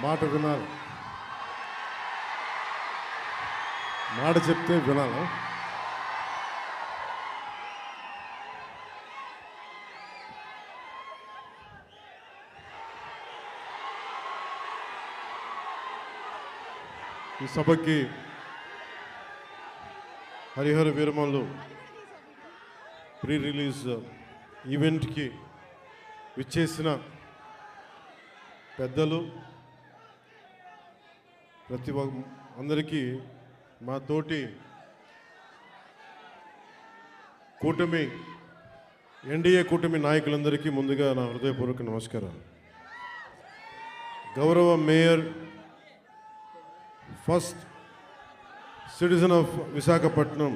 మాట వినాలి. మాట చెప్తే వినాలా? ఈ సభకి హరిహర వీరమల్లు ప్రీ రిలీజ్ ఈవెంట్కి విచ్చేసిన పెద్దలు ప్రతి అందరికీ మా తోటి కూటమి ఎన్డీఏ కూటమి నాయకులందరికీ ముందుగా నా హృదయపూర్వక నమస్కారాలు. గౌరవ mayor first citizen of Visakhapatnam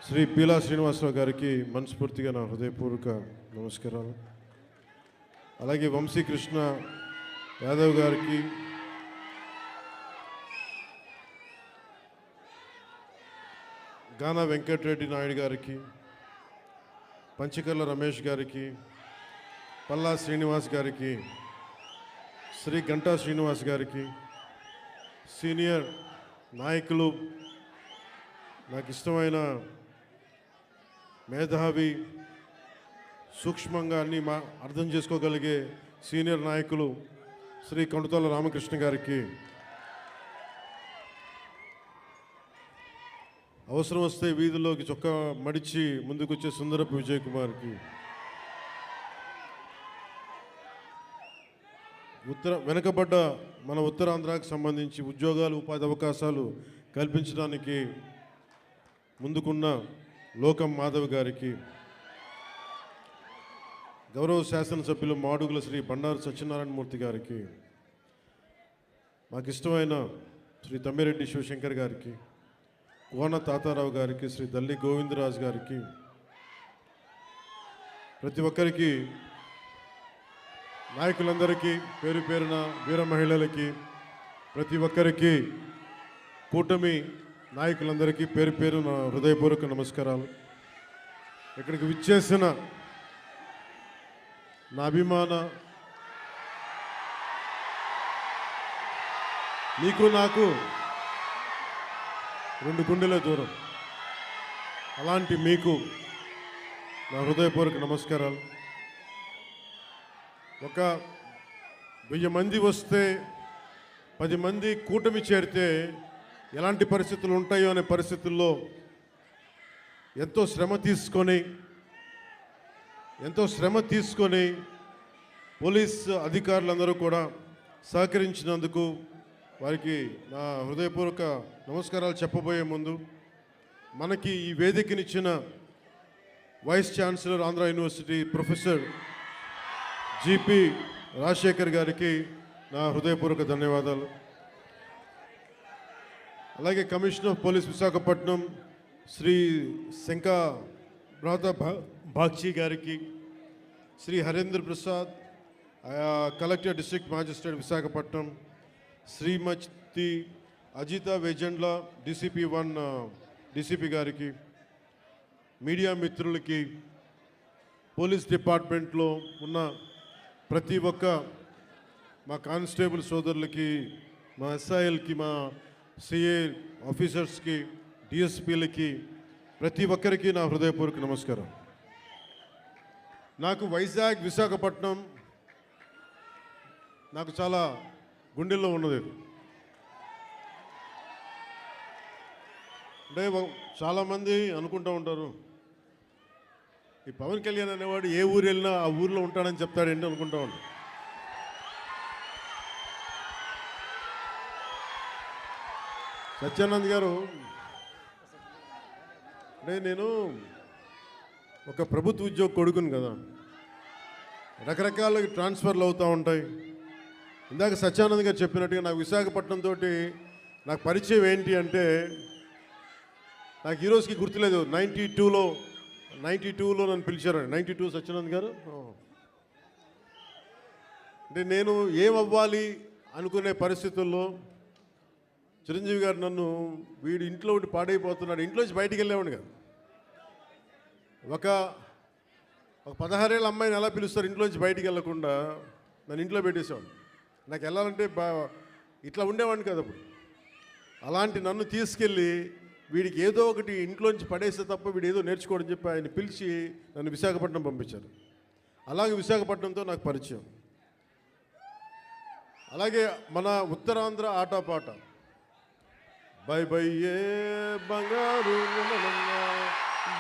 Shri Peela Srinivasarao గారికి మనస్ఫూర్తిగా నా హృదయపూర్వక నమస్కారాలు. అలాగే వంశీకృష్ణ యాదవ్ గారికి, గానా వెంకటరెడ్డి నాయుడు గారికి, పంచకర్ల రమేష్ గారికి, పల్లా శ్రీనివాస్ గారికి, శ్రీ గంటా శ్రీనివాస్ గారికి, సీనియర్ నాయకులు, నాకు ఇష్టమైన మేధావి, సూక్ష్మంగా అన్ని అర్థం చేసుకోగలిగే సీనియర్ నాయకులు శ్రీ కొండతోల రామకృష్ణ గారికి, అవసరం వస్తే వీధిలోకి చొక్కా మడిచి ముందుకొచ్చే సుందరపు విజయ్ కుమార్కి, వెనుకబడ్డ మన ఉత్తరాంధ్రాకి సంబంధించి ఉద్యోగాలు ఉపాధి అవకాశాలు కల్పించడానికి ముందుకున్న లోకం మాధవ్ గారికి, గౌరవ శాసనసభ్యులు మాడుగుల శ్రీ బండారు సత్యనారాయణమూర్తి గారికి, మాకు ఇష్టమైన శ్రీ తమ్మిరెడ్డి శివశంకర్ గారికి, కోన తాతారావు గారికి, శ్రీ దల్లి గోవిందరాజు గారికి, ప్రతి ఒక్కరికి, నాయకులందరికీ, పేరు పేరున వీర మహిళలకి, ప్రతి ఒక్కరికి, కూటమి నాయకులందరికీ పేరు పేరున హృదయపూర్వక నమస్కారాలు. ఇక్కడికి విచ్చేసిన నా అభిమాన నీకు నాకు 2 గుండెల దూరం, అలాంటి మీకు నా హృదయపూర్వక నమస్కారాలు. ఒక 1000 మంది వస్తే 10 మంది కూటమి చేరితే ఎలాంటి పరిస్థితులు ఉంటాయో అనే పరిస్థితుల్లో ఎంతో శ్రమ తీసుకొని పోలీస్ అధికారులందరూ కూడా సహకరించినందుకు వారికి నా హృదయపూర్వక నమస్కారాలు చెప్పబోయే ముందు, మనకి ఈ వేదికనిచ్చిన vice chancellor Andhra university professor GP Rajasekhar గారికి నా హృదయపూర్వక ధన్యవాదాలు. అలాగే commissioner of police Visakhapatnam Shri Shanka Bhrata Bagchi గారికి, Shri Harendra Prasad collector district magistrate Visakhapatnam, Shrimati Ajitha Vejendla DCP 1 DCP గారికి, మీడియా మిత్రులకి, పోలీస్ డిపార్ట్మెంట్లో ఉన్న ప్రతి ఒక్క మా కానిస్టేబుల్ సోదరులకి, మా ఎస్ఐఎల్కి, మా సిఏ ఆఫీసర్స్కి, డిఎస్పీలకి, ప్రతి ఒక్కరికి నా హృదయపూర్వక నమస్కారం. నాకు వైజాగ్ విశాఖపట్నం నాకు చాలా గుండెల్లో ఉన్నది. అంటే చాలామంది అనుకుంటూ ఉంటారు, ఈ పవన్ కళ్యాణ్ అనేవాడు ఏ ఊరు వెళ్ళినా ఆ ఊరిలో ఉంటాడని చెప్తాడేంటి అనుకుంటా ఉంటాడు. సత్యానంద్ గారు, అంటే నేను ఒక ప్రభుత్వ ఉద్యోగ కొడుకుని కదా, రకరకాల ట్రాన్స్ఫర్లు అవుతూ ఉంటాయి. ఇందాక సత్యానంద్ గారు చెప్పినట్టుగా నాకు విశాఖపట్నం తోటి నాకు పరిచయం ఏంటి అంటే, నాకు ఈరోజుకి గుర్తులేదు, 92లో నన్ను పిలిచారండి. 92 సత్యానంద్ గారు. అంటే నేను ఏమవ్వాలి అనుకునే పరిస్థితుల్లో చిరంజీవి గారు నన్ను, వీడు ఇంట్లో ఉండి పాడైపోతున్నాడు, ఇంట్లోంచి బయటికి వెళ్ళేవాడు కదా. ఒక 16 ఏళ్ళ అమ్మాయిని ఎలా పిలుస్తారు ఇంట్లోంచి బయటికి వెళ్ళకుండా, నన్ను ఇంట్లో పెట్టేసేవాడు. నాకు వెళ్ళాలంటే ఇట్లా ఉండేవాడిని కదా అప్పుడు. అలాంటి నన్ను తీసుకెళ్ళి వీడికి ఏదో ఒకటి ఇంట్లోంచి పడేస్తే తప్ప వీడు ఏదో నేర్చుకోవడం చెప్పి ఆయన పిలిచి నన్ను విశాఖపట్నం పంపించారు. అలాగే విశాఖపట్నంతో నాకు పరిచయం. అలాగే మన ఉత్తరాంధ్ర ఆటపాట బై బై ఏ బంగారు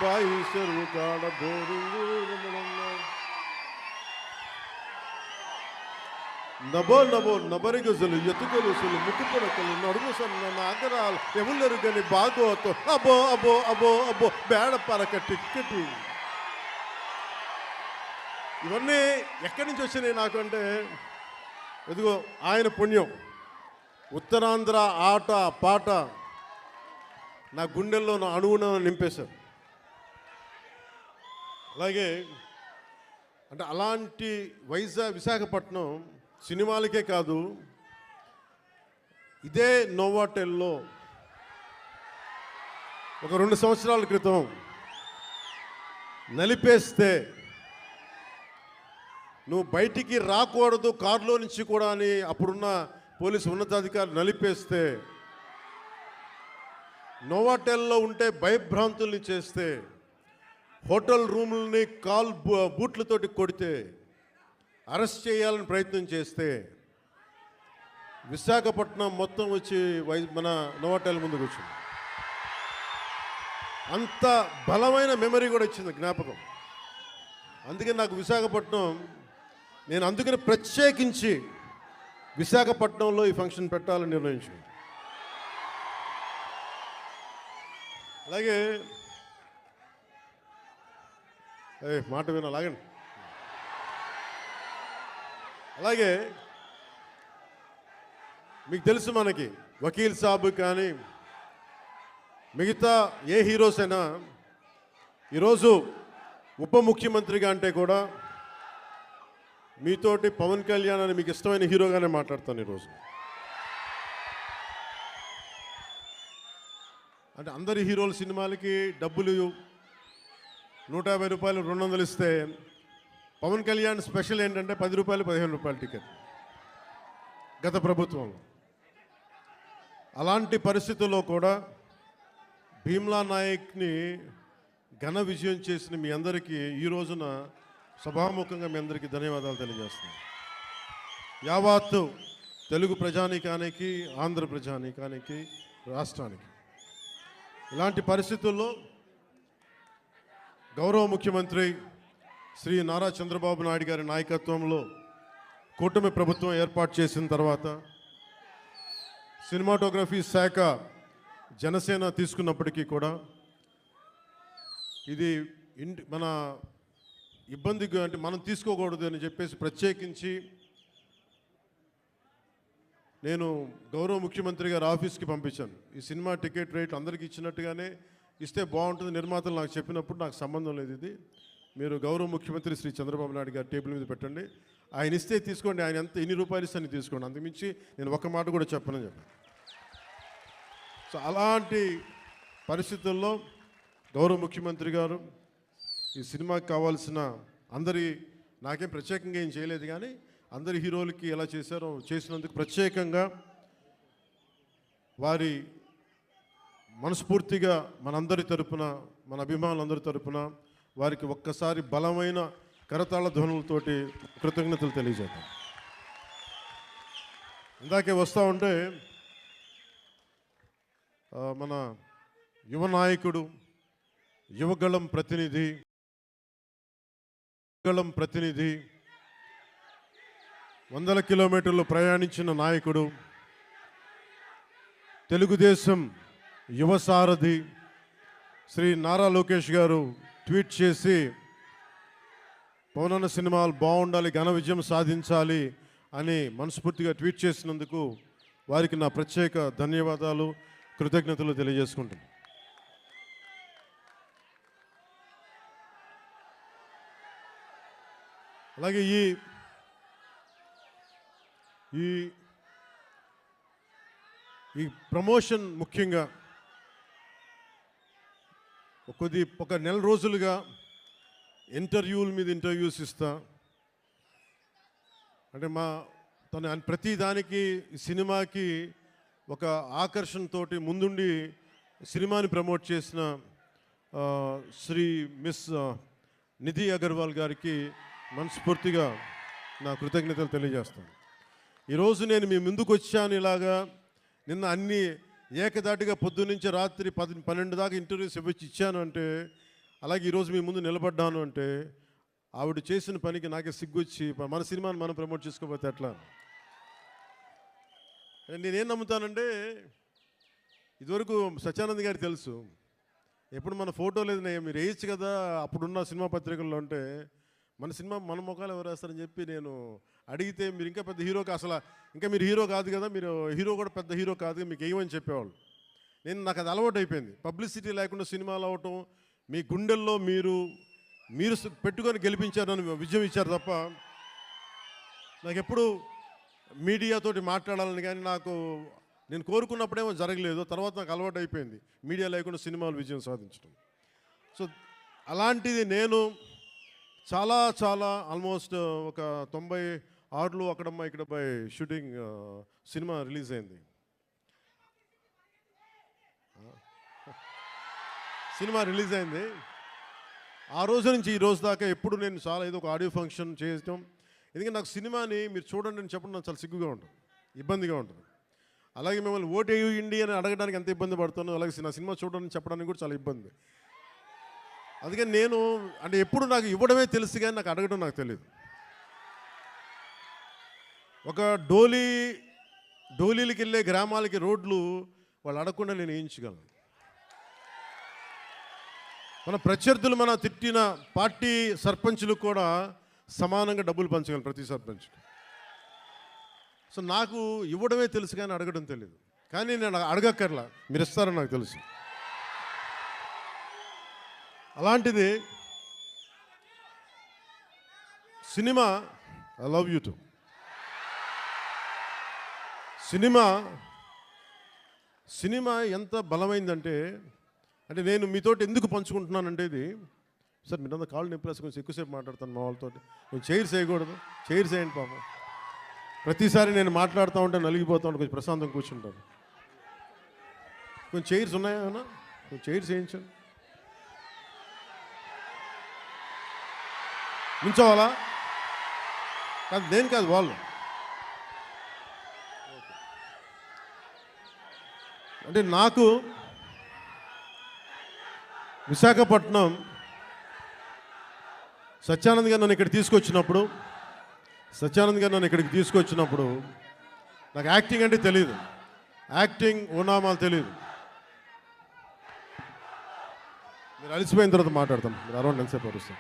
బాయి చెరువు కాడ బోరింగు నబో నబో నబరిగజలు ఎత్తుకొలుసులు ముక్కు పొడకలు నడుము సన్న నాగరాలు ఎవరు కానీ బాగోతో అబో అబో అబో అబో బేడ పరక టిక్కెట్. ఇవన్నీ ఎక్కడి నుంచి వచ్చినాయి నాకు అంటే, ఎదుగో ఆయన పుణ్యం. ఉత్తరాంధ్ర ఆట పాట నా గుండెల్లో నా అణువున నింపేశారు. అలాగే అంటే అలాంటి విశాఖపట్నం సినిమాలకే కాదు, ఇదే నోవాటెల్లో ఒక 2 సంవత్సరాల క్రితం నలిపేస్తే నువ్వు బయటికి రాకూడదు కారులో నుంచి కూడా అని అప్పుడున్న పోలీసు ఉన్నతాధికారులు నలిపేస్తే, నోవాటెల్లో ఉంటే భయభ్రాంతుల్ని చేస్తే, హోటల్ రూముల్ని బూట్లతోటి కొడితే, అరెస్ట్ చేయాలని ప్రయత్నం చేస్తే, విశాఖపట్నం మొత్తం వచ్చి మన నోవాటెల్ ముందుకు వచ్చింది. అంత బలమైన మెమరీ కూడా వచ్చింది, జ్ఞాపకం. అందుకే నాకు విశాఖపట్నం, నేను అందుకని ప్రత్యేకించి విశాఖపట్నంలో ఈ ఫంక్షన్ పెట్టాలని నిర్ణయించాను. అలాగే మాట వినాలాగండి. అలాగే మీకు తెలుసు, మనకి వకీల్ సాబ్ కానీ మిగతా ఏ హీరోస్ అయినా ఈరోజు ఉప ముఖ్యమంత్రిగా అంటే కూడా మీతోటి పవన్ కళ్యాణ్ అని మీకు ఇష్టమైన హీరోగానే మాట్లాడతాను ఈరోజు. అంటే అందరి హీరోల సినిమాలకి డబ్బులు 150 రూపాయలు 200 ఇస్తే, పవన్ కళ్యాణ్ స్పెషల్ ఏంటంటే 10 రూపాయలు 15 రూపాయలు టికెట్ గత ప్రభుత్వంలో. అలాంటి పరిస్థితుల్లో కూడా భీమ్లా నాయక్ని ఘన విజయం చేసిన మీ అందరికీ ఈ రోజున సభాముఖంగా మీ అందరికీ ధన్యవాదాలు తెలియజేస్తున్నాను. యావత్తు తెలుగు ప్రజానీకానికి, ఆంధ్ర ప్రజానీకానికి, రాష్ట్రానికి. ఇలాంటి పరిస్థితుల్లో గౌరవ ముఖ్యమంత్రి శ్రీ నారా చంద్రబాబు నాయుడు గారి నాయకత్వంలో కూటమి ప్రభుత్వం ఏర్పాటు చేసిన తర్వాత సినిమాటోగ్రఫీ శాఖ జనసేన తీసుకున్నప్పటికీ కూడా ఇది మన ఇబ్బందిగా, అంటే మనం తీసుకోకూడదు అని చెప్పేసి ప్రత్యేకించి నేను గౌరవ ముఖ్యమంత్రి గారి ఆఫీస్కి పంపించాను. ఈ సినిమా టికెట్ రేట్లు అందరికీ ఇచ్చినట్టుగానే ఇస్తే బాగుంటుంది, నిర్మాతలు నాకు చెప్పినప్పుడు నాకు సంబంధం లేదు, ఇది మీరు గౌరవ ముఖ్యమంత్రి శ్రీ చంద్రబాబు నాయుడు గారి టేబుల్ మీద పెట్టండి, ఆయన ఇస్తే తీసుకోండి, ఆయన ఎంత ఎన్ని రూపాయలు ఇస్తే తీసుకోండి, అంతకుమించి నేను ఒక్క మాట కూడా చెప్పనని చెప్పాను. సో అలాంటి పరిస్థితుల్లో గౌరవ ముఖ్యమంత్రి గారు ఈ సినిమాకి కావాల్సిన నాకేం ప్రత్యేకంగా ఏం చేయలేదు, కానీ అందరి హీరోలకి ఎలా చేశారో చేసినందుకు ప్రత్యేకంగా వారి మనస్ఫూర్తిగా మనందరి తరపున, మన అభిమానులందరి తరపున వారికి ఒక్కసారి బలమైన కరతాళ ధ్వనులతోటి కృతజ్ఞతలు తెలియజేద్దాం. ఇందాకే వస్తూ ఉంటే మన యువ నాయకుడు, యువగళం ప్రతినిధి, 100 కిలోమీటర్లు ప్రయాణించిన నాయకుడు, తెలుగుదేశం యువ సారథి శ్రీ నారా లోకేష్ గారు ట్వీట్ చేసి పవనన్న సినిమాలు బాగుండాలి, ఘన విజయం సాధించాలి అని మనస్ఫూర్తిగా ట్వీట్ చేసినందుకు వారికి నా ప్రత్యేక ధన్యవాదాలు, కృతజ్ఞతలు తెలియజేసుకుంటున్నాను. అలాగే ఈ ప్రమోషన్ ముఖ్యంగా ఒక నెల రోజులుగా ఇంటర్వ్యూల మీద ఇంటర్వ్యూస్ ఇస్తా, అంటే మా తను ప్రతి దానికి సినిమాకి ఒక ఆకర్షణతోటి ముందుండి సినిమాని ప్రమోట్ చేసిన శ్రీ మిస్ నిధి అగర్వాల్ గారికి మనస్ఫూర్తిగా నా కృతజ్ఞతలు తెలియజేస్తాను. ఈరోజు నేను మీ ముందుకు వచ్చాను ఇలాగా. నిన్న అన్ని ఏకదాటిగా పొద్దున్నుంచి రాత్రి 12 దాకా ఇంటర్వ్యూస్ ఇచ్చాను అంటే, అలాగే ఈరోజు మీ ముందు నిలబడ్డాను అంటే ఆవిడ చేసిన పనికి నాకే సిగ్గొచ్చి మన సినిమాని మనం ప్రమోట్ చేసుకోకపోతే ఎట్లా. నేనేం నమ్ముతానంటే, ఇదివరకు సత్యానంద్ గారికి తెలుసు, ఎప్పుడు మన ఫోటో లేదు మీరు వేయచ్చు కదా అప్పుడున్న సినిమా పత్రికల్లో అంటే, మన సినిమా మన ముఖాలు ఎవరు వేస్తారని చెప్పి నేను అడిగితే, మీరు ఇంకా పెద్ద హీరో అసలు ఇంకా మీరు హీరో కాదు కదా, మీరు హీరో కూడా పెద్ద హీరో కాదు మీకు వేయమని చెప్పేవాళ్ళు. నాకు అది అలవాటు అయిపోయింది. పబ్లిసిటీ లేకుండా సినిమాలు అవటం, మీ గుండెల్లో మీరు పెట్టుకొని గెలిపించారని విజయం ఇచ్చారు తప్ప నాకు ఎప్పుడు మీడియాతోటి మాట్లాడాలని కానీ నేను కోరుకున్నప్పుడేమో జరగలేదు. తర్వాత నాకు అలవాటు అయిపోయింది మీడియా లేకుండా సినిమాలు విజయం సాధించడం. సో అలాంటిది నేను చాలా చాలా ఆల్మోస్ట్ ఒక 96లో అక్కడమ్మ ఇక్కడ బై షూటింగ్ సినిమా రిలీజ్ అయింది. సినిమా రిలీజ్ అయింది. ఆ రోజు నుంచి ఈ రోజు దాకా ఎప్పుడు నేను చాలా ఏదో ఒక ఆడియో ఫంక్షన్ చేయటం. ఎందుకంటే నాకు సినిమాని మీరు చూడండి అని చెప్పడం నాకు చాలా సిగ్గుగా ఉంటుంది, ఇబ్బందిగా ఉంటుంది. అలాగే మిమ్మల్ని ఓటు వేయండి అని అడగడానికి ఎంత ఇబ్బంది పడుతున్నాను, అలాగే నా సినిమా చూడడానికి చెప్పడానికి కూడా చాలా ఇబ్బంది. అందుకని నేను అంటే ఎప్పుడు నాకు ఇవ్వడమే తెలుసు కానీ నాకు అడగడం నాకు తెలియదు. ఒక డోలీలకి వెళ్ళే గ్రామాలకి రోడ్లు వాళ్ళు అడగకుండా నేను వేయించగలను. మన ప్రత్యర్థులు మన తిట్టిన పార్టీ సర్పంచులకు కూడా సమానంగా డబ్బులు పంచగలను ప్రతి సర్పంచ్కి. సో నాకు ఇవ్వడమే తెలుసు కానీ అడగడం తెలియదు. కానీ నేను అడగక్కర్లా, మీరు ఇస్తారని నాకు తెలుసు. అలాంటిది cinema I love you to cinema ఎంత బలమైందంటే, అంటే నేను మీతోటి ఎందుకు పంచుకుంటున్నానంటే, ఇది సార్ మీరంతా కాళ్ళు నింపలేసి కొంచెం ఎక్కువసేపు మాట్లాడతాను మా వాళ్ళతో. కొంచెం చైర్స్ వేయకూడదు, చైర్స్ వేయండి పాపం. ప్రతిసారి నేను మాట్లాడుతూ ఉంటే నలిగిపోతూ ఉంటాను, కొంచెం ప్రశాంతం కూర్చుంటాను. కొంచెం చైర్స్ ఉన్నాయా అన్నా, కొంచెం చైర్స్ వేయించండి. నించోవాలా కాదు, నేను కాదు వాళ్ళు. అంటే నాకు విశాఖపట్నం సత్యానంద్ గారు నన్ను ఇక్కడికి తీసుకొచ్చినప్పుడు నాకు యాక్టింగ్ అంటే తెలియదు, యాక్టింగ్ ఓనామాలు తెలియదు. మీరు అలసిపోయిన తర్వాత మాట్లాడతాం, మీరు అరౌండ్ ఎంతసేపు అరుస్తాం.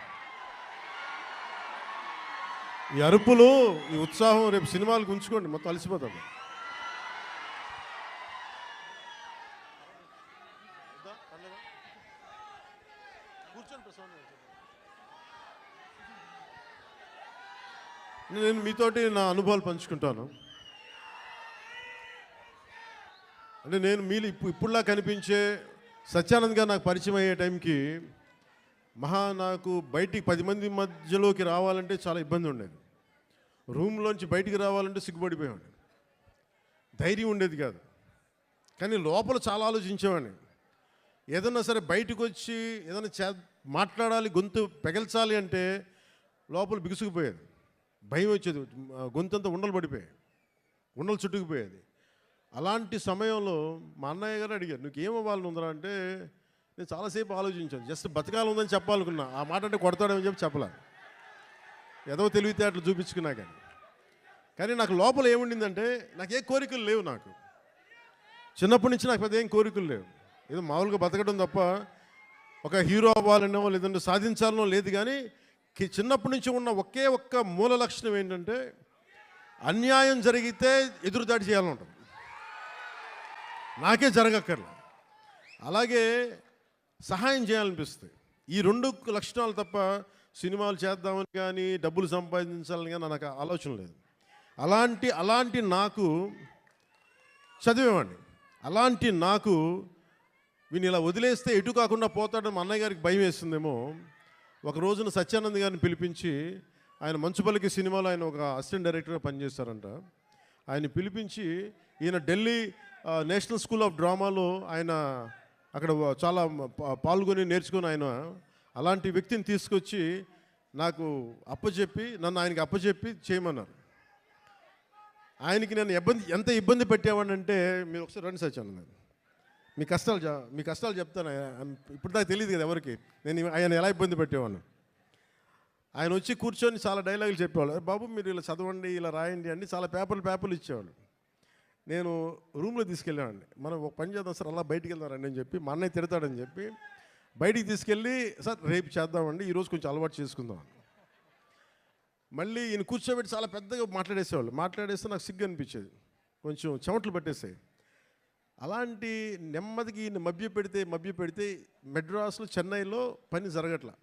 ఈ అరుపులు, ఈ ఉత్సాహం రేపు సినిమాలకు ఉంచుకోండి, మొత్తం అలసిపోతాం. నేను మీతోటి నా అనుభవాలు పంచుకుంటాను. అంటే నేను మీరు ఇప్పుడులా కనిపించే సత్యానంద్ గారు నాకు పరిచయం అయ్యే టైంకి నాకు బయటికి 10 మంది మధ్యలోకి రావాలంటే చాలా ఇబ్బంది ఉండేది. రూమ్లోంచి బయటికి రావాలంటే సిగ్గుపడిపోయేవాడిని, ధైర్యం ఉండేది కాదు. కానీ లోపల చాలా ఆలోచించేవాడిని. ఏదన్నా సరే బయటకు వచ్చి ఏదైనా మాట్లాడాలి, గొంతు పెగల్చాలి అంటే లోపల బిగుసుకుపోయేది, భయం వచ్చేది, గొంతంతా ఉండలు చుట్టుకుపోయేది. అలాంటి సమయంలో మా అన్నయ్య గారు అడిగారు, నువ్వేమవ్వాలని ఉందా అంటే, నేను చాలాసేపు ఆలోచించాను. జస్ట్ బతకాలి ఉందని చెప్పాలనుకున్నా. ఆ మాట అంటే కొడతాడని చెప్పలే, ఏదో తెలివితేటలు చూపించుకున్నా. కానీ నాకు లోపల ఏముండిందంటే, నాకే కోరికలు లేవు. నాకు చిన్నప్పటి నుంచి నాకు పెద్ద ఏం కోరికలు లేవు. ఏదో మామూలుగా బతకడం తప్ప ఒక హీరో అవ్వాలనో లేదంటే సాధించాలనో లేదు. కానీ చిన్నప్పటి నుంచి ఉన్న ఒకే ఒక్క మూల లక్షణం ఏంటంటే, అన్యాయం జరిగితే ఎదురుదాడి చేయాలని ఉంటుంది. నాకే జరగక్కర్లే, అలాగే సహాయం చేయాలనిపిస్తుంది. ఈ 2 లక్షణాలు తప్ప సినిమాలు చేద్దామని కానీ డబ్బులు సంపాదించాలని కానీ నాకు ఆలోచన లేదు. అలాంటి నాకు చదివేవాడిని. అలాంటి నాకు వీని ఇలా వదిలేస్తే ఎటు కాకుండా పోతాడని మా అన్నయ్య గారికి భయం వేస్తుందేమో. ఒక రోజున సత్యానంద్ గారిని పిలిపించి, ఆయన మంచుపల్లికి సినిమాలో ఆయన ఒక అసిస్టెంట్ డైరెక్టర్గా పనిచేస్తారంట. ఆయన పిలిపించి ఈయన ఢిల్లీ నేషనల్ స్కూల్ ఆఫ్ డ్రామాలో ఆయన అక్కడ చాలా పాల్గొని నేర్చుకుని ఆయన అలాంటి వ్యక్తిని తీసుకొచ్చి నాకు అప్పచెప్పి నన్ను ఆయనకి అప్పచెప్పి చేయమన్నారు. ఆయనకి నేను ఎంత ఇబ్బంది పెట్టేవాడినంటే, మీరు ఒకసారి రండి సచ్చాను, నేను మీ కష్టాలు చెప్తాను. ఇప్పుడు దాకా తెలియదు కదా ఎవరికి నేను ఆయన ఎలా ఇబ్బంది పెట్టేవాడిని. ఆయన వచ్చి కూర్చొని చాలా డైలాగులు చెప్పేవాళ్ళు. బాబు మీరు ఇలా చదవండి, ఇలా రాయండి అండి, చాలా పేపర్లు ఇచ్చేవాళ్ళు. నేను రూమ్లో తీసుకెళ్ళామండి. మనం ఒక పని చేద్దాం సార్, అలా బయటికి వెళ్తారండి అని చెప్పి, మా అన్నయ్య తిడతాడని చెప్పి బయటికి తీసుకెళ్ళి, సార్ రేపు చేద్దామండి, ఈరోజు కొంచెం అలవాటు చేసుకుందాం. మళ్ళీ ఈయన కూర్చోబెట్టి చాలా పెద్దగా మాట్లాడేస్తే నాకు సిగ్గు అనిపించేది, కొంచెం చెమటలు పట్టేసాయి. అలాంటి నెమ్మదికి ఈయన మభ్యపెడితే మెడ్రాస్లో, చెన్నైలో పని జరగట్లా.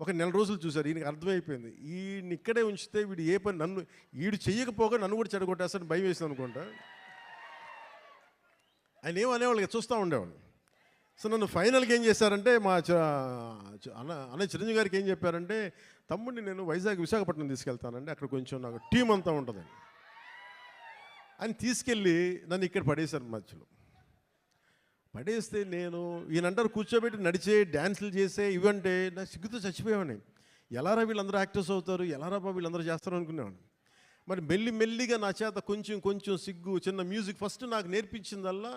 ఒక నెల రోజులు చూశారు. ఈయనకి అర్థమైపోయింది, ఈయన ఇక్కడే ఉంచితే వీడు ఏ పని వీడు చెయ్యకపోగా నన్ను కూడా చెడగొట్టేస్తాడని భయం వేసింది అనుకుంటా. ఆయన ఏమనేవాళ్ళు, చూస్తూ ఉండేవాళ్ళు. సో నన్ను ఫైనల్గా ఏం చేశారంటే, మా అన్నయ్య చిరంజీవి గారికి ఏం చెప్పారంటే, తమ్ముడిని నేను విశాఖపట్నం తీసుకెళ్తానండి, అక్కడ కొంచెం నాకు టీం అంతా ఉంటుందని. ఆయన తీసుకెళ్ళి నన్ను ఇక్కడ పడేశారు. మధ్యలో పడేస్తే నేను ఈయనంటారు కూర్చోబెట్టి నడిచే డ్యాన్సులు చేసే ఇవంటే నాకు సిగ్గుతో చచ్చిపోయేవాడిని. ఎలారా వీళ్ళందరూ యాక్టర్స్ అవుతారు, ఎలారా వీళ్ళందరూ చేస్తారు అనుకునేవాడిని. మరి మెల్లిగా నా చేత కొంచెం సిగ్గు, చిన్న మ్యూజిక్ ఫస్ట్ నాకు నేర్పించిందల్లా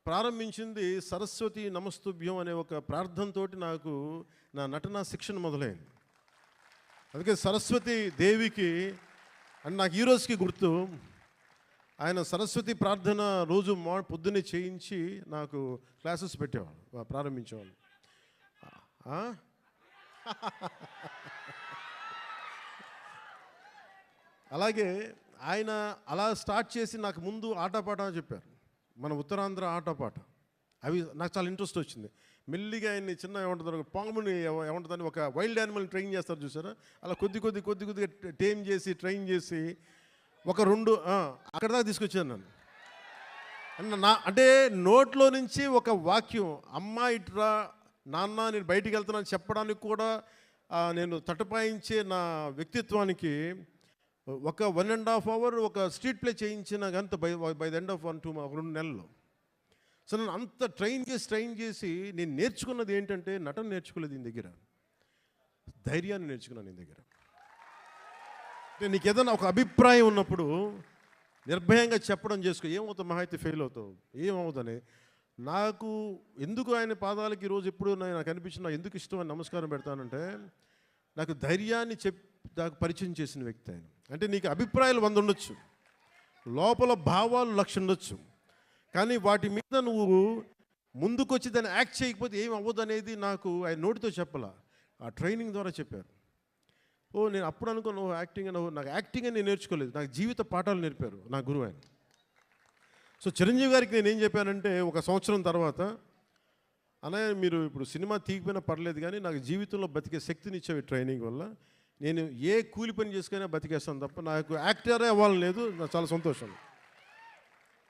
ప్రారంభించింది సరస్వతి నమస్తుభ్యం అనే ఒక ప్రార్థనతో నాకు నా నటన శిక్షణ మొదలైంది. అందుకే సరస్వతి దేవికి అని నాకు ఈ రోజుకి గుర్తు. ఆయన సరస్వతి ప్రార్థన రోజు పొద్దున్నే చేయించి నాకు క్లాసెస్ పెట్టేవాళ్ళు, ప్రారంభించేవాళ్ళు. అలాగే ఆయన అలా స్టార్ట్ చేసి నాకు ముందు ఆటపాట చెప్పారు, మన ఉత్తరాంధ్ర ఆటపాట. అవి నాకు చాలా ఇంట్రెస్ట్ వచ్చింది. మెల్లిగా ఆయన్ని చిన్న ఏమంటుంది, పాముని ఏమంటుందని ఒక వైల్డ్ యానిమల్ని ట్రైన్ చేస్తారు చూసారా, అలా కొద్దిగా టేమ్ చేసి ట్రైన్ చేసి ఒక 2 అక్కడ దాకా తీసుకొచ్చాను నన్ను. అంటే నోట్లో నుంచి ఒక వాక్యం, అమ్మ ఇట్రా నాన్న నేను బయటికి వెళ్తున్నాను చెప్పడానికి కూడా నేను తటపాయించే నా వ్యక్తిత్వానికి ఒక 1.5 hour ఒక స్ట్రీట్ ప్లే చేయించిన గంత బై ద ఎండ్ ఆఫ్ 2 నెలలు. సో నన్ను అంత ట్రైన్ చేసి నేను నేర్చుకున్నది ఏంటంటే, నటన నేర్చుకోలేదు ఈయన దగ్గర, ధైర్యాన్ని నేర్చుకున్నాను ఈయన దగ్గర. నీకు ఏదైనా ఒక అభిప్రాయం ఉన్నప్పుడు నిర్భయంగా చెప్పడం చేసుకో, ఏమవుతావు, మహా అయితే ఫెయిల్ అవుతావు, ఏమవుతుంది. నాకు ఎందుకు ఆయన పాదాలకి ఈరోజు ఎప్పుడు నాకు అనిపించిన ఎందుకు ఇష్టం అని నమస్కారం పెడతానంటే, నాకు ధైర్యాన్ని నాకు పరిచయం చేసిన వ్యక్తి ఆయన. అంటే నీకు అభిప్రాయాలు 100 ఉండొచ్చు, లోపల భావాలు 1,00,000 ఉండొచ్చు, కానీ వాటి మీద నువ్వు ముందుకొచ్చి దాన్ని యాక్ట్ చేయకపోతే ఏం అవ్వదు అనేది నాకు ఆయన నోటితో చెప్పాల, ఆ ట్రైనింగ్ ద్వారా చెప్పారు. నేను అప్పుడు అనుకున్నాను నాకు యాక్టింగ్ అని నేను నేర్చుకోలేదు, నాకు జీవిత పాఠాలు నేర్పారు నా గురువు ఆయన. సో చిరంజీవి గారికి నేను ఏం చెప్పానంటే, 1 సంవత్సరం తర్వాత, అన్నయ్య మీరు ఇప్పుడు సినిమా తీగిపోయినా పర్లేదు కానీ నాకు జీవితంలో బతికే శక్తిని ఇచ్చేవి ట్రైనింగ్ వల్ల, నేను ఏ కూలి పని చేసుకునే బతికేస్తాను తప్ప నాకు యాక్టరే అవ్వాలని లేదు, నాకు చాలా సంతోషం.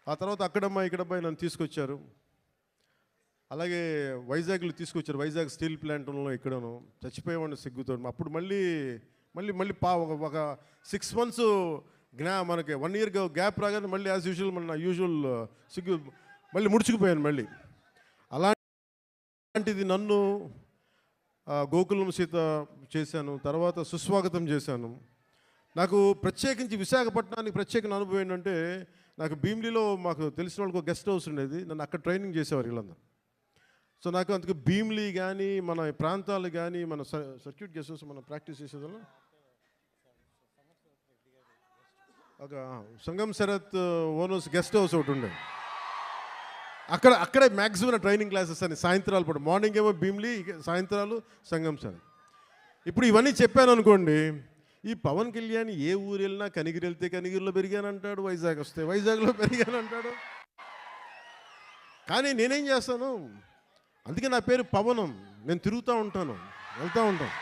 ఆ తర్వాత ఇక్కడమ్మాయి నన్ను తీసుకొచ్చారు. అలాగే వైజాగ్లో తీసుకొచ్చారు, వైజాగ్ స్టీల్ ప్లాంట్లో ఇక్కడను చచ్చిపోయేవాడిని సిగ్గుతో. అప్పుడు మళ్ళీ ఒక 6 months మనకి 1 year గ్యాప్ రాగానే మళ్ళీ యాజ్ యూజువల్ మన యూజువల్ సిగ్గు మళ్ళీ ముడుచుకుపోయాను మళ్ళీ. అలాంటిది నన్ను గోకులం సీత చేశాను, తర్వాత సుస్వాగతం చేశాను. నాకు ప్రత్యేకించి విశాఖపట్నానికి ప్రత్యేక అనుభవం ఏంటంటే, నాకు భీమిలీలో మాకు తెలిసిన వాళ్ళకి గెస్ట్ హౌస్ ఉండేది, నన్ను అక్కడ ట్రైనింగ్ చేసేవారు వీళ్ళందరూ. సో నాకు అందుకు భీమిలీ కానీ మన ప్రాంతాలు కానీ మన సర్క్యూట్ గెస్ట్ హౌస్ మనం ప్రాక్టీస్ చేసేదాన్ని ఒక సంగం శరత్ ఓనర్స్ గెస్ట్ హౌస్ ఒకటి ఉండేది. అక్కడే మ్యాక్సిమం ట్రైనింగ్ క్లాసెస్ అని సాయంత్రాలు పూట, మార్నింగ్ ఏమో భీమిలీ, సాయంత్రాలు సంగం శరత్. ఇప్పుడు ఇవన్నీ చెప్పాను అనుకోండి, ఈ పవన్ కళ్యాణ్ ఏ ఊరు వెళ్ళినా కనిగిరి వెళ్తే కనిగిరిలో పెరిగానంటాడు, వైజాగ్ వస్తే వైజాగ్లో పెరిగానంటాడు. కానీ నేనేం చేస్తాను, అందుకే నా పేరు పవనం, నేను తిరుగుతూ ఉంటాను, వెళ్తూ ఉంటాను.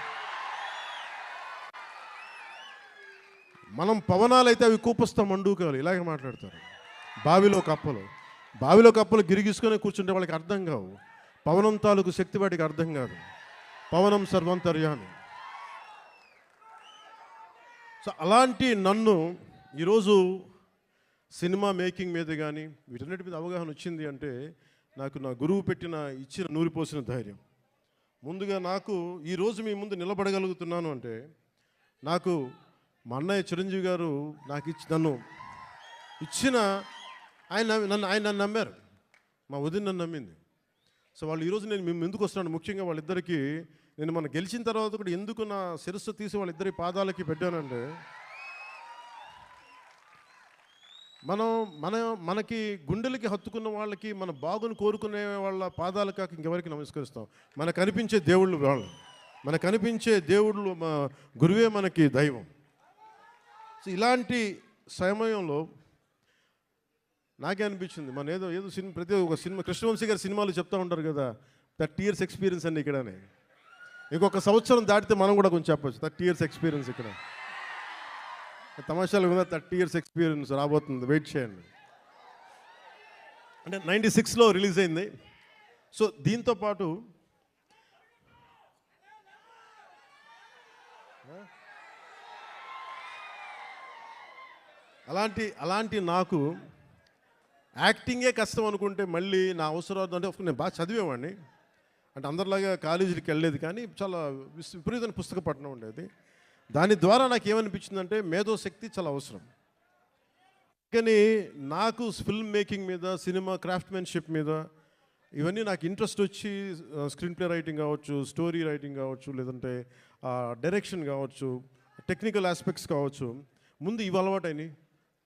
మనం పవనాలు అయితే అవి కూపస్థ మండూకాలు ఇలాగే మాట్లాడతారు. బావిలో కప్పలు గిరిగిసుకొని కూర్చుంటే వాళ్ళకి అర్థం కావు, పవనం తాలూకు శక్తి వాటికి అర్థం కాదు. పవనం సర్వంతర్యామి. సో అలాంటి నన్ను ఈరోజు సినిమా మేకింగ్ మీద కానీ వీటన్నిటి మీద అవగాహన వచ్చింది అంటే నాకు నా గురువు ఇచ్చిన నూరిపోసిన ధైర్యం. ముందుగా నాకు ఈరోజు మీ ముందు నిలబడగలుగుతున్నాను అంటే నాకు మా అన్నయ్య చిరంజీవి గారు నన్ను ఇచ్చిన ఆయన నమ్మారు. మా వదిన నన్ను నమ్మింది. సో వాళ్ళు ఈరోజు నేను మేము ఎందుకు వస్తున్నాను, ముఖ్యంగా వాళ్ళిద్దరికీ నేను మనం గెలిచిన తర్వాత కూడా ఎందుకు నా శిరస్సు తీసి వాళ్ళిద్దరి పాదాలకి పెట్టానంటే మనకి గుండెలకి హత్తుకున్న వాళ్ళకి మన బాగుని కోరుకునే వాళ్ళ పాదాలు కాక ఇంకెవరికి నమస్కరిస్తాం. మనకు కనిపించే దేవుళ్ళు వాళ్ళు, మనకు కనిపించే దేవుళ్ళు మా గురువే మనకి దైవం. సో ఇలాంటి సమయంలో నాకే అనిపించింది మన ఏదో సినిమా ప్రతి ఒక్క సినిమా కృష్ణవంశీ గారి సినిమాలు చెప్తూ ఉంటారు కదా 30 years ఎక్స్పీరియన్స్ అండి ఇక్కడనే. ఇంకొక సంవత్సరం దాటితే మనం కూడా కొంచెం చెప్పచ్చు 30 years ఎక్స్పీరియన్స్ ఇక్కడ. తమాషాలు కూడా 30 years ఎక్స్పీరియన్స్ రాబోతుంది, వెయిట్ చేయండి. అంటే 96లో రిలీజ్ అయింది. సో దీంతో పాటు అలాంటి నాకు యాక్టింగే కష్టం అనుకుంటే మళ్ళీ నా అవసరం అంటే నేను బాగా చదివేవాడిని. అంటే అందరిలాగా కాలేజీకి వెళ్ళలేదు, కానీ చాలా విపరీతమైన పుస్తక పఠనం ఉండేది. దాని ద్వారా నాకు ఏమనిపించిందంటే మేధోశక్తి చాలా అవసరం. కానీ నాకు ఫిల్మ్ మేకింగ్ మీద, సినిమా క్రాఫ్ట్మెన్షిప్ మీద ఇవన్నీ నాకు ఇంట్రెస్ట్ వచ్చి స్క్రీన్ ప్లే రైటింగ్ కావచ్చు, స్టోరీ రైటింగ్ కావచ్చు, లేదంటే డైరెక్షన్ కావచ్చు, టెక్నికల్ ఆస్పెక్ట్స్ కావచ్చు, ముందు ఇవి అలవాటైనాయి.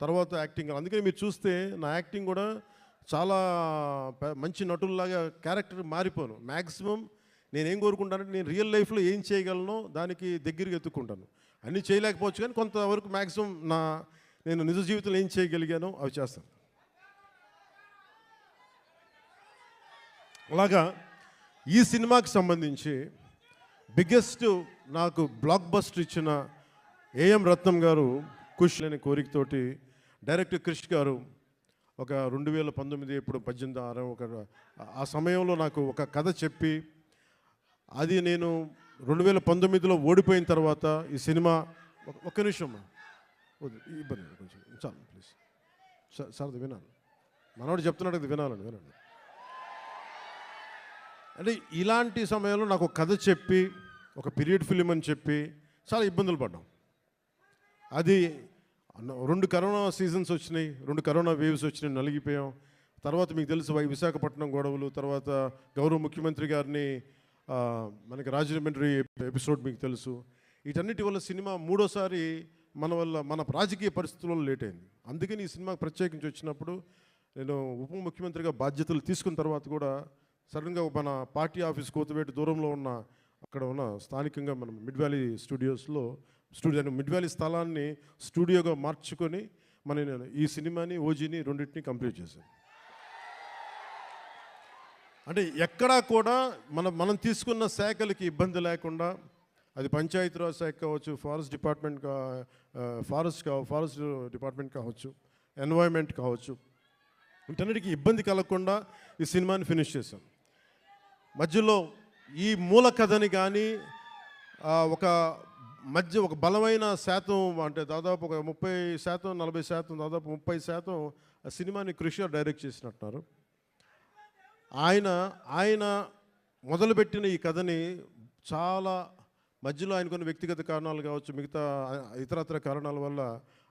తర్వాత యాక్టింగ్. అందుకని మీరు చూస్తే నా యాక్టింగ్ కూడా చాలా మంచి నటుల్లాగా క్యారెక్టర్ మారిపోను. మ్యాక్సిమం నేనేం కోరుకుంటానంటే నేను రియల్ లైఫ్లో ఏం చేయగలనో దానికి దగ్గరగా ఎత్తుక్కుంటాను. అన్నీ చేయలేకపోవచ్చు, కానీ కొంతవరకు మ్యాక్సిమం నేను నిజ జీవితంలో ఏం చేయగలిగానో అవి చేస్తాను. అలాగా ఈ సినిమాకి సంబంధించి బిగ్గెస్ట్ నాకు బ్లాక్ బస్టర్ ఇచ్చిన ఏఎం రత్నం గారు కుష్ లేని కోరికతోటి, డైరెక్టర్ క్రిష్ గారు ఒక 2019 ఇప్పుడు 18 ఆ సమయంలో నాకు ఒక కథ చెప్పి, అది నేను 2019లో ఓడిపోయిన తర్వాత ఈ సినిమా ఒక్క నిమిషం ఇబ్బంది కొంచెం చాలు ప్లీజ్ సార్, అది వినాలి, మనవాడు చెప్తున్నాడు, అది వినాలండి. అంటే ఇలాంటి సమయంలో నాకు ఒక కథ చెప్పి, ఒక పీరియడ్ ఫిలిం అని చెప్పి చాలా ఇబ్బందులు పడ్డాం. అది 2 కరోనా సీజన్స్ వచ్చినాయి, 2 కరోనా వేవ్స్ వచ్చినాయి, నలిగిపోయాం. తర్వాత మీకు తెలుసు విశాఖపట్నం గొడవలు, తర్వాత గౌరవ ముఖ్యమంత్రి గారిని మనకి రాజమండ్రి ఎపిసోడ్ మీకు తెలుసు. వీటన్నిటి వల్ల సినిమా 3వసారి మన రాజకీయ పరిస్థితుల్లో లేట్ అయింది. అందుకని ఈ సినిమాకి ప్రత్యేకించి వచ్చినప్పుడు నేను ఉప ముఖ్యమంత్రిగా బాధ్యతలు తీసుకున్న తర్వాత కూడా సడన్గా మన పార్టీ ఆఫీస్ కోతవేటు దూరంలో ఉన్న అక్కడ ఉన్న స్థానికంగా మనం మిడ్ వ్యాలీ స్టూడియోస్లో మిడ్ వ్యాలీ స్థలాన్ని స్టూడియోగా మార్చుకొని నేను ఈ సినిమాని ఓజీని రెండింటిని కంప్లీట్ చేశాను. అంటే ఎక్కడా కూడా మనం తీసుకున్న శాఖలకి ఇబ్బంది లేకుండా, అది పంచాయతీరాజ్ శాఖ కావచ్చు, ఫారెస్ట్ డిపార్ట్మెంట్ కావచ్చు, ఎన్వైర్న్మెంట్ కావచ్చు, వీటన్నిటికీ ఇబ్బంది కలగకుండా ఈ సినిమాని ఫినిష్ చేశాం. మధ్యలో ఈ మూల కథని కానీ ఒక బలమైన శాతం, అంటే దాదాపు ఒక 30%, 40%, దాదాపు 30% ఆ సినిమాని కృషి డైరెక్ట్ చేసినట్టున్నారు. ఆయన మొదలుపెట్టిన ఈ కథని చాలా మధ్యలో ఆయన కొన్ని వ్యక్తిగత కారణాలు కావచ్చు, మిగతా ఇతరత్ర కారణాల వల్ల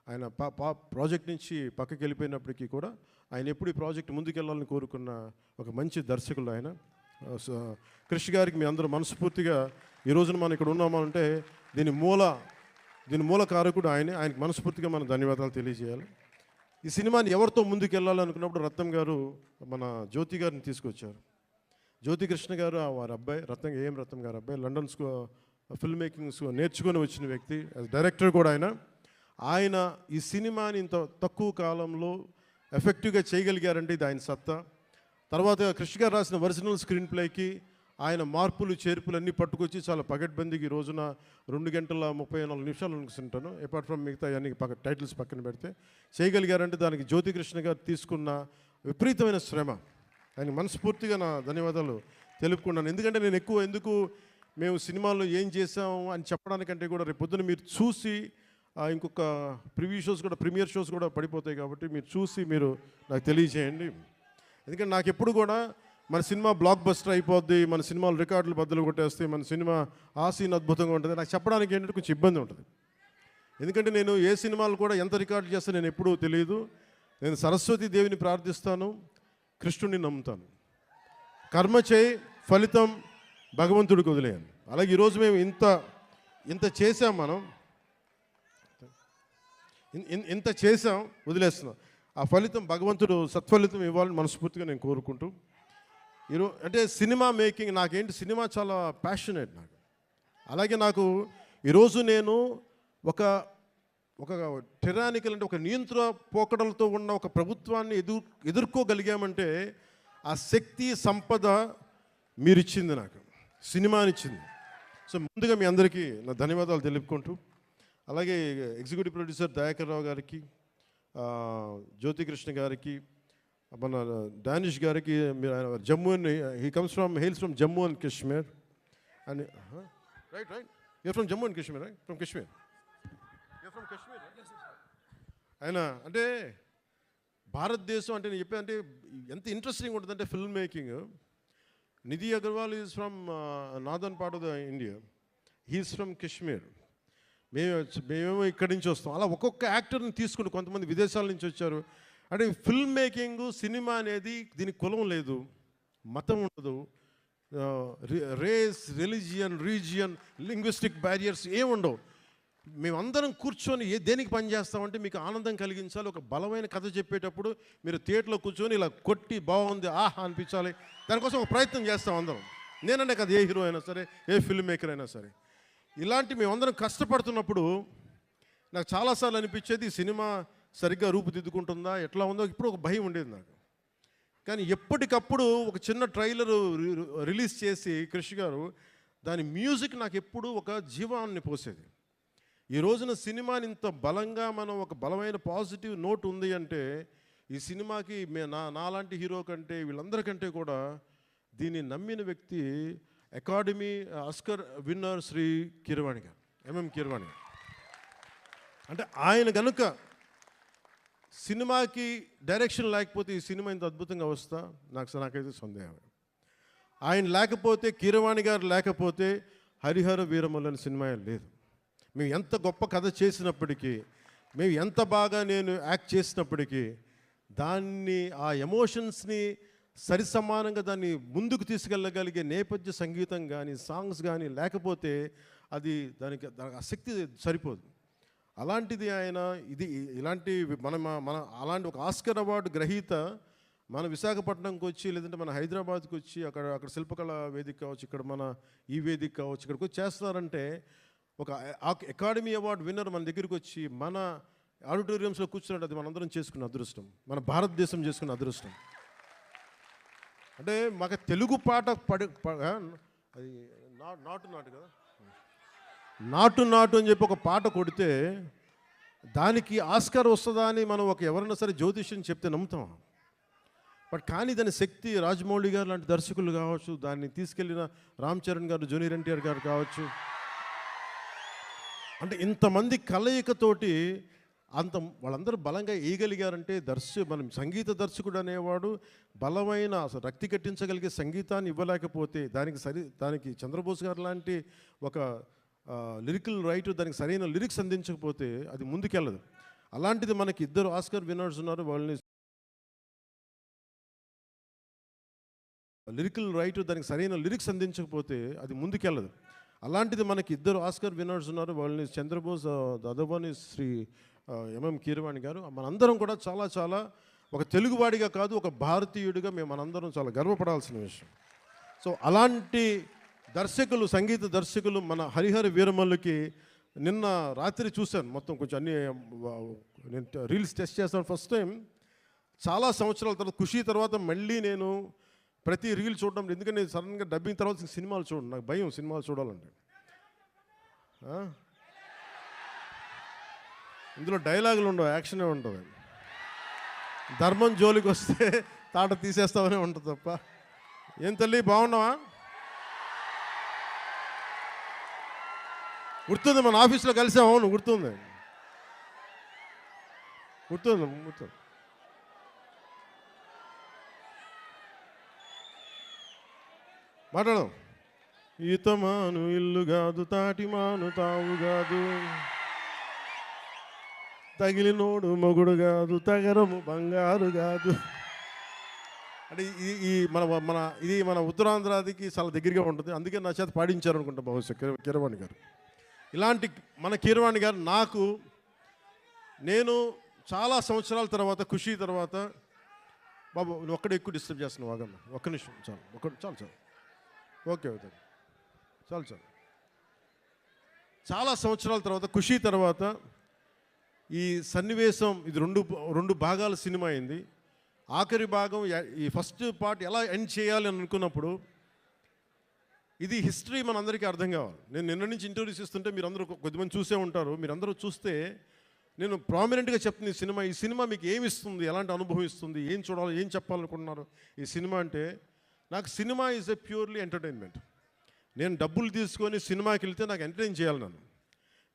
ఆయన ప్రాజెక్ట్ నుంచి పక్కకి వెళ్ళిపోయినప్పటికీ కూడా ఆయన ఎప్పుడు ఈ ప్రాజెక్ట్ ముందుకెళ్ళాలని కోరుకున్న ఒక మంచి దర్శకులు ఆయన. కృషి గారికి మీ అందరూ మనస్ఫూర్తిగా ఈ రోజున మనం ఇక్కడ ఉన్నామంటే దీని మూల కారకుడు ఆయనకి మనస్ఫూర్తిగా మనం ధన్యవాదాలు తెలియజేయాలి. ఈ సినిమాని ఎవరితో ముందుకు వెళ్ళాలనుకున్నప్పుడు రత్నం గారు మన జ్యోతి గారిని తీసుకొచ్చారు. జ్యోతి కృష్ణ గారు వారి అబ్బాయి ఏఎం రత్నం గారి అబ్బాయి, లండన్ ఫిల్మ్ మేకింగ్ నేర్చుకొని వచ్చిన వ్యక్తి, డైరెక్టర్ కూడా ఆయన ఈ సినిమాని ఇంత తక్కువ కాలంలో ఎఫెక్టివ్గా చేయగలిగారంటే ఇది ఆయన సత్తా. తర్వాత కృష్ణ గారు రాసిన ఒరిజినల్ స్క్రీన్ ప్లేకి ఆయన మార్పులు చేర్పులు అన్నీ పట్టుకొచ్చి చాలా పగడ్బందీకి ఈ రోజున 2:34 అనుకుంటాను, అపార్ట్ ఫ్రమ్ మిగతా అన్ని టైటిల్స్ పక్కన పెడితే చేయగలిగారంటే దానికి జ్యోతి కృష్ణ గారు తీసుకున్న విపరీతమైన శ్రమ. ఆయన మనస్ఫూర్తిగా నా ధన్యవాదాలు తెలుపుకున్నాను. ఎందుకంటే నేను మేము సినిమాల్లో ఏం చేసాము అని చెప్పడానికంటే కూడా రేపు పొద్దున మీరు చూసి ఇంకొక ప్రీమియర్ షోస్ కూడా పడిపోతాయి. కాబట్టి మీరు చూసి మీరు నాకు తెలియజేయండి. ఎందుకంటే నాకు ఎప్పుడు కూడా మన సినిమా బ్లాక్ బస్టర్ అయిపోద్ది, మన సినిమాలు రికార్డులు బద్దలు కొట్టేస్తాయి, మన సినిమా ఆ సీన్ అద్భుతంగా ఉంటుంది, నాకు చెప్పడానికి ఏంటంటే కొంచెం ఇబ్బంది ఉంటుంది. ఎందుకంటే నేను ఏ సినిమాలు కూడా ఎంత రికార్డు చేస్తే నేను ఎప్పుడూ తెలియదు. నేను సరస్వతి దేవిని ప్రార్థిస్తాను, కృష్ణుడిని నమ్ముతాను. కర్మ చేయి, ఫలితం భగవంతుడికి వదిలేయాలి. అలాగే ఈరోజు మేము ఇంత చేసాం, మనం ఇంత చేసాం, వదిలేస్తున్నాం. ఆ ఫలితం భగవంతుడు సత్ఫలితం ఇవ్వాలని మనస్ఫూర్తిగా నేను కోరుకుంటూ అంటే సినిమా మేకింగ్ నాకేంటి, సినిమా చాలా ప్యాషనేట్ నాకు. అలాగే నాకు ఈరోజు నేను ఒక టెరానికల్ అంటే ఒక నియంత్రణ పోకడలతో ఉన్న ఒక ప్రభుత్వాన్ని ఎదుర్కోగలిగామంటే ఆ శక్తి సంపద మీరిచ్చింది, నాకు సినిమానిచ్చింది. సో ముందుగా మీ అందరికీ నా ధన్యవాదాలు తెలుపుకుంటూ, అలాగే ఎగ్జిక్యూటివ్ ప్రొడ్యూసర్ దయాకర్ రావు గారికి, జ్యోతికృష్ణ గారికి, మన డానిష్ గారికి, Jammu and hails from Jammu and Kashmir and right your from Jammu and Kashmir, right from Kashmir, your from Kashmir. ఆయన అంటే భారతదేశం అంటే నేను చెప్పేదంటే ఎంత ఇంట్రెస్టింగ్ ఉంటుందంటే film making. Nidhi Agarwal is from northern part of the India, he is from Kashmir. మేమేమో ఇక్కడి నుంచి వస్తాం. అలా ఒక్కొక్క యాక్టర్ని తీసుకుంటూ కొంతమంది విదేశాల నుంచి వచ్చారు. అంటే ఫిల్మ్ మేకింగ్, సినిమా అనేది దీనికి కులం లేదు, మతం ఉండదు, race, religion, region, linguistic barriers ఏముండవు. మేమందరం కూర్చొని దేనికి పనిచేస్తామంటే మీకు ఆనందం కలిగించాలి. ఒక బలమైన కథ చెప్పేటప్పుడు మీరు థియేటర్లో కూర్చొని ఇలా కొట్టి బాగుంది ఆహా అనిపించాలి, దానికోసం ఒక ప్రయత్నం చేస్తాం అందరం. నేనంటే కదా, ఏ హీరో అయినా సరే, ఏ ఫిల్మ్ మేకర్ అయినా సరే, ఇలాంటి మేమందరం కష్టపడుతున్నప్పుడు నాకు చాలాసార్లు అనిపించేది ఈ సినిమా సరిగ్గా రూపుదిద్దుకుంటుందా, ఎట్లా ఉందో ఇప్పుడు ఒక భయం ఉండేది నాకు. కానీ ఎప్పటికప్పుడు ఒక చిన్న ట్రైలరు రిలీజ్ చేసి క్రిష్ గారు దాని మ్యూజిక్ నాకు ఎప్పుడు ఒక జీవాన్ని పోసేది. ఈ రోజున సినిమాని ఇంత బలంగా మనం ఒక బలమైన పాజిటివ్ నోట్ ఉంది అంటే ఈ సినిమాకి నాలాంటి హీరో కంటే వీళ్ళందరికంటే కూడా దీన్ని నమ్మిన వ్యక్తి academy Oscar winner Shri Keeravani గారు, ఎంఎం కీరవాణి గారు. అంటే ఆయన కనుక సినిమాకి డైరెక్షన్ లేకపోతే ఈ సినిమా ఇంత అద్భుతంగా వస్తా నాకైతే సందేహం. ఆయన లేకపోతే, కీరవాణి గారు లేకపోతే హరిహర వీరమల్లు అనే సినిమా లేదు. మేము ఎంత గొప్ప కథ చేసినప్పటికీ, మేము ఎంత బాగా నేను యాక్ట్ చేసినప్పటికీ దాన్ని ఆ ఎమోషన్స్ని సరిసమానంగా దాన్ని ముందుకు తీసుకెళ్ళగలిగే నేపథ్య సంగీతం కానీ సాంగ్స్ కానీ లేకపోతే అది దానికి ఆ శక్తి సరిపోదు. అలాంటిది ఆయన ఇలాంటి మన అలాంటి ఒక ఆస్కర్ అవార్డు గ్రహీత మన విశాఖపట్నంకి వచ్చి, లేదంటే మన హైదరాబాద్కి వచ్చి అక్కడ శిల్పకళ వేదిక కావచ్చు, ఇక్కడ మన ఈ వేదిక కావచ్చు, ఇక్కడికి వచ్చి చేస్తున్నారంటే ఒక అకాడమీ అవార్డు విన్నర్ మన దగ్గరికి వచ్చి మన ఆడిటోరియంస్లో కూర్చున్నట్టు అది మనందరం చేసుకున్న అదృష్టం, మన భారతదేశం చేసుకున్న అదృష్టం. అంటే మాకు తెలుగు పాట అది నాటు కదా, నాటు అని చెప్పి ఒక పాట కొడితే దానికి ఆస్కార్ వస్తుందా అని మనం ఎవరైనా సరే జ్యోతిష్యం చెప్తే నమ్ముతాం. బట్ కానీ దాని శక్తి రాజమౌళి గారు లాంటి దర్శకులు కావచ్చు, దాన్ని తీసుకెళ్ళిన రామ్ చరణ్ గారు, జూనియర్ ఎన్టీఆర్ గారు కావచ్చు, అంటే ఇంతమంది కలయికతోటి వాళ్ళందరూ బలంగా వేయగలిగారంటే మనం సంగీత దర్శకుడు అనేవాడు బలమైన అసలు రక్తి కట్టించగలిగే సంగీతాన్ని ఇవ్వలేకపోతే దానికి చంద్రబోస్ గారు లాంటి ఒక లిరికల్ రైటర్ దానికి సరైన లిరిక్స్ అందించకపోతే అది ముందుకెళ్ళదు. అలాంటిది మనకి ఇద్దరు ఆస్కర్ విన్నర్స్ ఉన్నారు, వాళ్ళని లిరికల్ రైటర్ దానికి సరైన లిరిక్స్ అందించకపోతే అది ముందుకెళ్ళదు. అలాంటిది మనకి ఇద్దరు ఆస్కర్ విన్నర్స్ ఉన్నారు, వాళ్ళని చంద్రబోస్ దాదాబాని శ్రీ ఎంఎం కీరవాణి గారు. మనందరం కూడా చాలా చాలా ఒక తెలుగువాడిగా కాదు, ఒక భారతీయుడిగా మనందరం చాలా గర్వపడాల్సిన విషయం. సో అలాంటి దర్శకులు, సంగీత దర్శకులు మన హరిహర వీరమల్లుకి నిన్న రాత్రి చూశాను మొత్తం, కొంచెం అన్ని నేను రీల్స్ టెస్ట్ చేస్తాను ఫస్ట్ టైం చాలా సంవత్సరాల తర్వాత. ఖుషి తర్వాత మళ్ళీ నేను ప్రతి రీల్ చూడడం, ఎందుకంటే నేను సడన్గా డబ్బింగ్ తర్వాత సినిమాలు చూడండి, నాకు భయం సినిమాలు చూడాలంటే. ఇందులో డైలాగులు ఉండవు, యాక్షనే ఉంటుంది. ధర్మం జోలికి వస్తే తాట తీసేస్తామనే ఉంటుంది తప్ప. ఏం తల్లి బాగున్నావా? గుర్తుంది, మన ఆఫీస్లో కలిసాము. అవును గుర్తుంది. గుర్తుంది గుర్తుంది. మాట్లాడదాం. ఈతమాను ఇల్లు కాదు, తాటిమాను తావు కాదు, తగిలినోడు మొగుడు కాదు, తగరము బంగారు కాదు. అంటే ఇది మన ఉత్తరాంధ్రాదికి చాలా దగ్గరగా ఉంటుంది. అందుకే నా చేత పాడించారు అనుకుంటా బహుశా కీరవాణి గారు. ఇలాంటి మన కీరవాణి గారు నేను చాలా సంవత్సరాల తర్వాత, ఖుషి తర్వాత, బాబు నువ్వు ఒక్కడే ఎక్కువ డిస్టర్బ్ చేస్తున్నావు, వాగమ్మ ఒక్క నిమిషం చాలు, చాలు ఓకే ఓకే చాలు. చాలా సంవత్సరాల తర్వాత, ఖుషి తర్వాత ఈ సన్నివేశం, ఇది రెండు భాగాల సినిమా అయింది. ఆఖరి భాగం, ఈ ఫస్ట్ పార్ట్ ఎలా ఎండ్ చేయాలి అని అనుకున్నప్పుడు, ఇది హిస్టరీ మనందరికీ అర్థం కావాలి. నేను నిన్న నుంచి ఇంటర్వ్యూస్ ఇస్తుంటే మీరందరూ కొద్దిమంది చూసే ఉంటారు. మీరందరూ చూస్తే నేను ప్రామినెంట్గా చెప్తుంది, ఈ సినిమా మీకు ఏమి ఇస్తుంది, ఎలాంటి అనుభవం ఇస్తుంది, ఏం చూడాలి, ఏం చెప్పాలనుకుంటున్నారు ఈ సినిమా అంటే. నాకు cinema is a purely entertainment. నేను డబ్బులు తీసుకొని సినిమాకి వెళ్తే నాకు ఎంటర్టైన్ చేయాలి.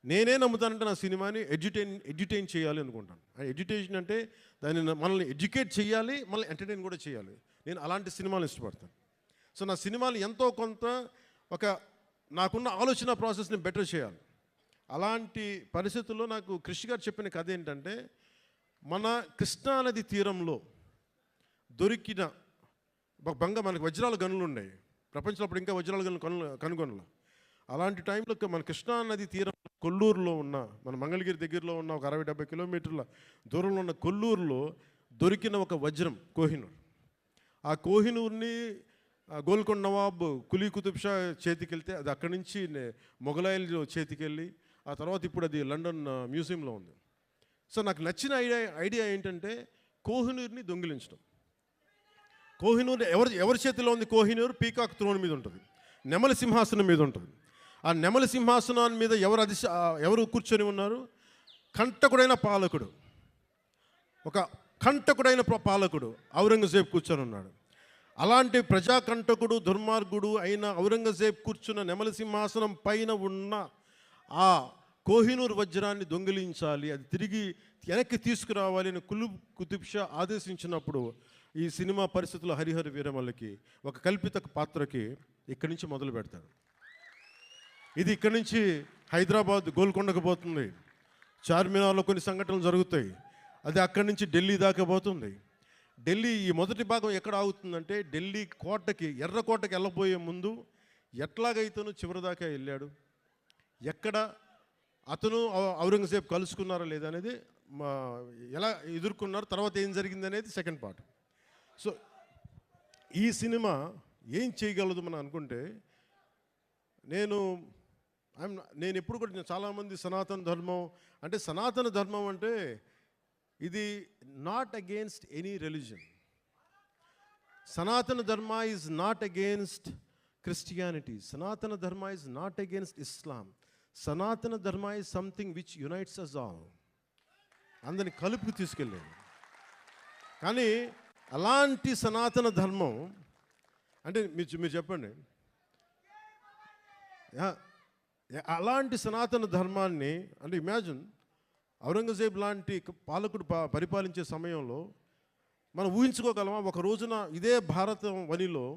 నేనే నమ్ముతానంటే నా సినిమాని ఎడ్యుటైన్ చేయాలి అనుకుంటాను. ఎడ్యుటేషన్ అంటే మనల్ని ఎడ్యుకేట్ చేయాలి, మళ్ళీ ఎంటర్టైన్ కూడా చేయాలి. నేను అలాంటి సినిమాలు ఇష్టపడతాను. సో నా సినిమాలు ఎంతో కొంత నాకున్న ఆలోచన ప్రాసెస్ని బెటర్ చేయాలి. అలాంటి పరిస్థితుల్లో నాకు కృషి గారు చెప్పిన కథ ఏంటంటే, మన కృష్ణానది తీరంలో దొరికిన మనకి వజ్రాల గనులు ఉన్నాయి. ప్రపంచంలో అప్పుడు ఇంకా వజ్రాల గనులు కనుగొనల. అలాంటి టైంలో మన కృష్ణానది తీరం కొల్లూరులో ఉన్న, మన మంగళగిరి దగ్గరలో ఉన్న ఒక 60-70 కిలోమీటర్ల దూరంలో ఉన్న కొల్లూరులో దొరికిన ఒక వజ్రం కోహినూర్. ఆ కోహినూర్ని గోల్కొండ నవాబ్ కులీ కుతుబ్ షా చేతికి వెళ్తే అది అక్కడి నుంచి మొఘలాయిల చేతికి వెళ్ళి ఆ తర్వాత ఇప్పుడు అది లండన్ మ్యూజియంలో ఉంది. సో నాకు నచ్చిన ఐడియా ఏంటంటే కోహినూర్ని దొంగిలించడం. కోహినూర్ ఎవరి చేతిలో ఉంది? కోహినూర్ పీకాక్ త్రోన్ మీద ఉంటుంది, నెమలి సింహాసనం మీద ఉంటుంది. ఆ నెమలి సింహాసనాన్ని మీద ఎవరు కూర్చొని ఉన్నారు? కంటకుడైన పాలకుడు, ఒక కంటకుడైన పాలకుడు ఔరంగజేబ్ కూర్చొని ఉన్నాడు. అలాంటి ప్రజాకంటకుడు, దుర్మార్గుడు అయిన ఔరంగజేబ్ కూర్చున్న నెమలి సింహాసనం పైన ఉన్న ఆ కోహినూర్ వజ్రాన్ని దొంగిలించాలి, అది తిరిగి వెనక్కి తీసుకురావాలి అని కులీ కుతుబ్ షా ఆదేశించినప్పుడు ఈ సినిమా పరిస్థితుల్లో హరిహర వీరమల్లకి ఒక కల్పిత పాత్రకి ఇక్కడి నుంచి మొదలు పెడతాడు. ఇది ఇక్కడి నుంచి హైదరాబాద్ గోల్కొండకు పోతుంది, చార్మినార్లో కొన్ని సంఘటనలు జరుగుతాయి, అది అక్కడి నుంచి ఢిల్లీ దాకా పోతుంది. ఢిల్లీ ఈ మొదటి భాగం ఎక్కడ ఆగుతుందంటే, ఢిల్లీ కోటకి, ఎర్రకోటకి వెళ్ళబోయే ముందు ఎట్లాగైతేనూ చివరి దాకా వెళ్ళాడు, ఎక్కడ అతను ఔరంగజేబ్ కలుసుకున్నారా లేదా అనేది, ఎలా ఎదుర్కొన్నారు, తర్వాత ఏం జరిగింది అనేది సెకండ్ పార్ట్. సో ఈ సినిమా ఏం చేయగలదు మనం అనుకుంటే, నేను ఎప్పుడు కూడా, చాలామంది సనాతన ధర్మం అంటే ఇది నాట్ అగేన్స్ట్ ఎనీ రిలీజన్. సనాతన Dharma is not against Christianity. సనాతన Dharma is not against Islam. Sanatana Dharma is something which unites us all. అందరిని కలుపుకు తీసుకెళ్ళాను. కానీ అలాంటి సనాతన ధర్మం అంటే మీరు చెప్పండి, అలాంటి సనాతన ధర్మాన్ని అంటే ఇమాజిన్, ఔరంగజేబ్ లాంటి పాలకుడు పరిపాలించే సమయంలో మనం ఊహించుకోగలమా? ఒక రోజున ఇదే భారత వనిలో,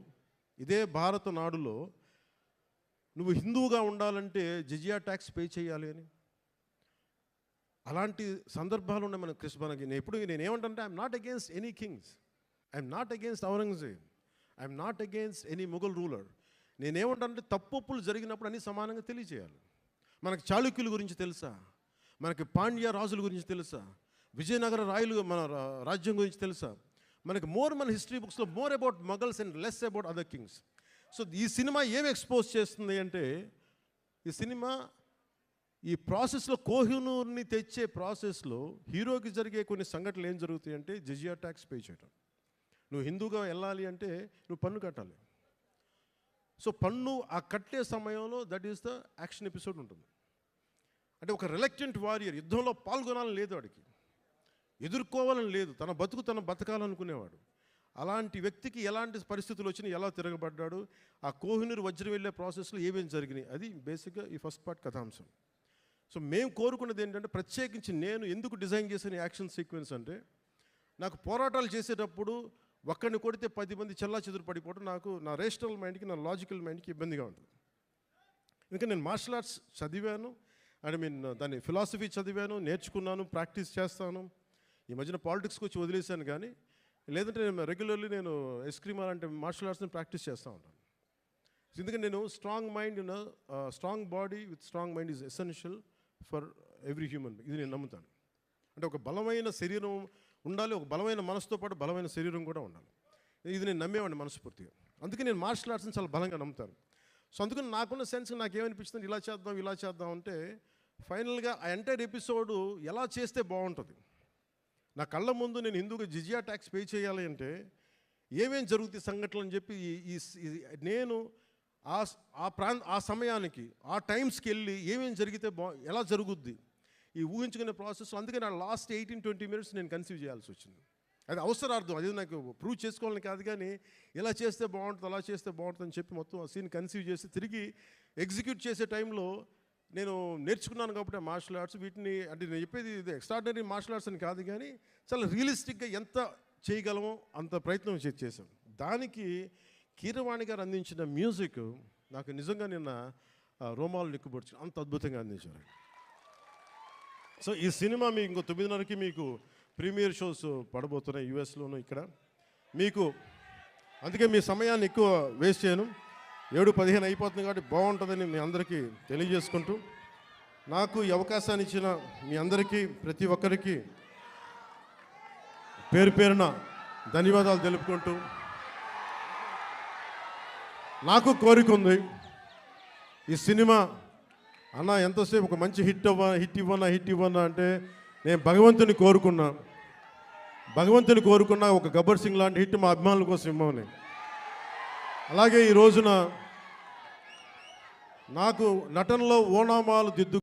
ఇదే భారత నాడులో నువ్వు హిందువుగా ఉండాలంటే జిజియా ట్యాక్స్ పే చేయాలి అని. అలాంటి సందర్భాలు ఉన్నాయి మనకి. నేనేమంటే I'm not against any kings, I'm not against Aurangzeb, I'm not against any Mughal ruler. నేనేమంటే తప్పులు జరిగినప్పుడు అన్నీ సమానంగా తెలియజేయాలి. మనకు చాళుక్యుల గురించి తెలుసా? మనకి పాండ్య రాజుల గురించి తెలుసా? విజయనగర రాయలు మన రాజ్యం గురించి తెలుసా? మనకి మన హిస్టరీ బుక్స్లో more about Mughals and less about other Kings. So ఈ సినిమా ఏం ఎక్స్పోజ్ చేస్తుంది అంటే, ఈ సినిమా ఈ ప్రాసెస్లో, కోహినూర్ని తెచ్చే ప్రాసెస్లో హీరోకి జరిగే కొన్ని సంఘటనలు ఏం జరుగుతాయి అంటే, జిజియా ట్యాక్స్ పే చేయడం. నువ్వు హిందూగా వెళ్ళాలి అంటే నువ్వు పన్ను కట్టాలి. సో పన్ను ఆ కట్టే సమయంలో that is the action episode ఉంటుంది. అంటే ఒక రిలక్టెంట్ వారియర్, యుద్ధంలో పాల్గొనాలని లేదు వాడికి, ఎదుర్కోవాలని లేదు, తన బతకాలనుకునేవాడు. అలాంటి వ్యక్తికి ఎలాంటి పరిస్థితులు వచ్చినాయి, ఎలా తిరగబడ్డాడు, ఆ కోహినూర్ వజ్రం వెళ్ళే ప్రాసెస్లో ఏమేమి జరిగినాయి, అది బేసిక్గా ఈ ఫస్ట్ పార్ట్ కథాంశం. సో మేము కోరుకున్నది ఏంటంటే, ప్రత్యేకించి నేను ఎందుకు డిజైన్ చేసిన యాక్షన్ సీక్వెన్స్ అంటే, నాకు పోరాటాలు చేసేటప్పుడు ఒక్కడిని కొడితే 10 మంది చెల్లా చెదురు పడిపోవడం నాకు నా రేషనల్ మైండ్కి, నా లాజికల్ మైండ్కి ఇబ్బందిగా ఉంటుంది. ఇంకా నేను మార్షల్ ఆర్ట్స్ చదివాను, దాని ఫిలాసఫీ చదివాను, నేర్చుకున్నాను, ప్రాక్టీస్ చేస్తాను. ఈ మధ్యన పాలిటిక్స్కి వచ్చి వదిలేశాను, కానీ లేదంటే నేను రెగ్యులర్లీ నేను ఎస్క్రీమ్ అలాంటి మార్షల్ ఆర్ట్స్ని ప్రాక్టీస్ చేస్తూ ఉంటాను. ఎందుకంటే నేను strong body with strong mind is essential for every human. ఇది నేను నమ్ముతాను. అంటే ఒక బలమైన శరీరం ఉండాలి, ఒక బలమైన మనసుతో పాటు బలమైన శరీరం కూడా ఉండాలి. ఇది నేను నమ్మేవాడిని మనస్ఫూర్తిగా. అందుకే నేను మార్షల్ ఆర్ట్స్ని చాలా బలంగా నమ్ముతాను. సో అందుకని నాకున్న సెన్స్ నాకేమనిపిస్తుంది, ఇలా చేద్దాం అంటే ఫైనల్గా ఆ ఎంటైర్ ఎపిసోడు ఎలా చేస్తే బాగుంటుంది. నా కళ్ళ ముందు నేను హిందూగా జిజియా ట్యాక్స్ పే చేయాలి అంటే ఏమేం జరుగుతాయి సంఘటనలు అని చెప్పి నేను ఆ సమయానికి ఆ టైమ్స్కి వెళ్ళి ఏమేం జరిగితే ఎలా జరుగుద్ది ఈ ఊహించుకునే ప్రాసెస్. అందుకే నా లాస్ట్ 18-20 మినిట్స్ నేను కన్సీవ్ చేయాల్సి వచ్చింది. అది అవసరార్థం, అది నాకు ప్రూవ్ చేసుకోవాలని కాదు, కానీ ఇలా చేస్తే బాగుంటుంది, అలా చేస్తే బాగుంటుంది అని చెప్పి మొత్తం ఆ సీన్ కన్సీవ్ చేసి తిరిగి ఎగ్జిక్యూట్ చేసే టైంలో నేను నేర్చుకున్నాను కాబట్టి ఆ మార్షల్ ఆర్ట్స్. వీటిని అంటే నేను చెప్పేది ఇది ఎక్స్ట్రాడినరీ మార్షల్ ఆర్ట్స్ అని కాదు, కానీ చాలా రియలిస్టిక్గా ఎంత చేయగలమో అంత ప్రయత్నం చేశాం. దానికి కీరవాణి గారు అందించిన మ్యూజిక్ నాకు నిజంగా నిన్న రోమాలు నిక్కుబొడుచు అంత అద్భుతంగా అందించారు. సో ఈ సినిమా మీకు ఇంకో 9:30కి మీకు ప్రీమియర్ షోస్ పడబోతున్నాయి యూఎస్లోను, ఇక్కడ మీకు. అందుకే మీ సమయాన్ని ఎక్కువ వేస్ట్ చేయను. 7:15 అయిపోతుంది కాబట్టి బాగుంటుందని మీ అందరికీ తెలియజేసుకుంటూ, నాకు ఈ అవకాశాన్ని ఇచ్చిన మీ అందరికీ, ప్రతి ఒక్కరికి పేరు పేరున ధన్యవాదాలు తెలుపుకుంటూ, నాకు కోరిక ఉంది, ఈ సినిమా అన్న ఎంతసేపు ఒక మంచి హిట్ ఇవ్వనా అంటే నేను భగవంతుని కోరుకున్నా ఒక గబ్బర్ సింగ్ లాంటి హిట్ మా అభిమానుల కోసం ఇవ్వమని. అలాగే ఈ రోజున నాకు నటనలో ఓనామాలు దిద్దు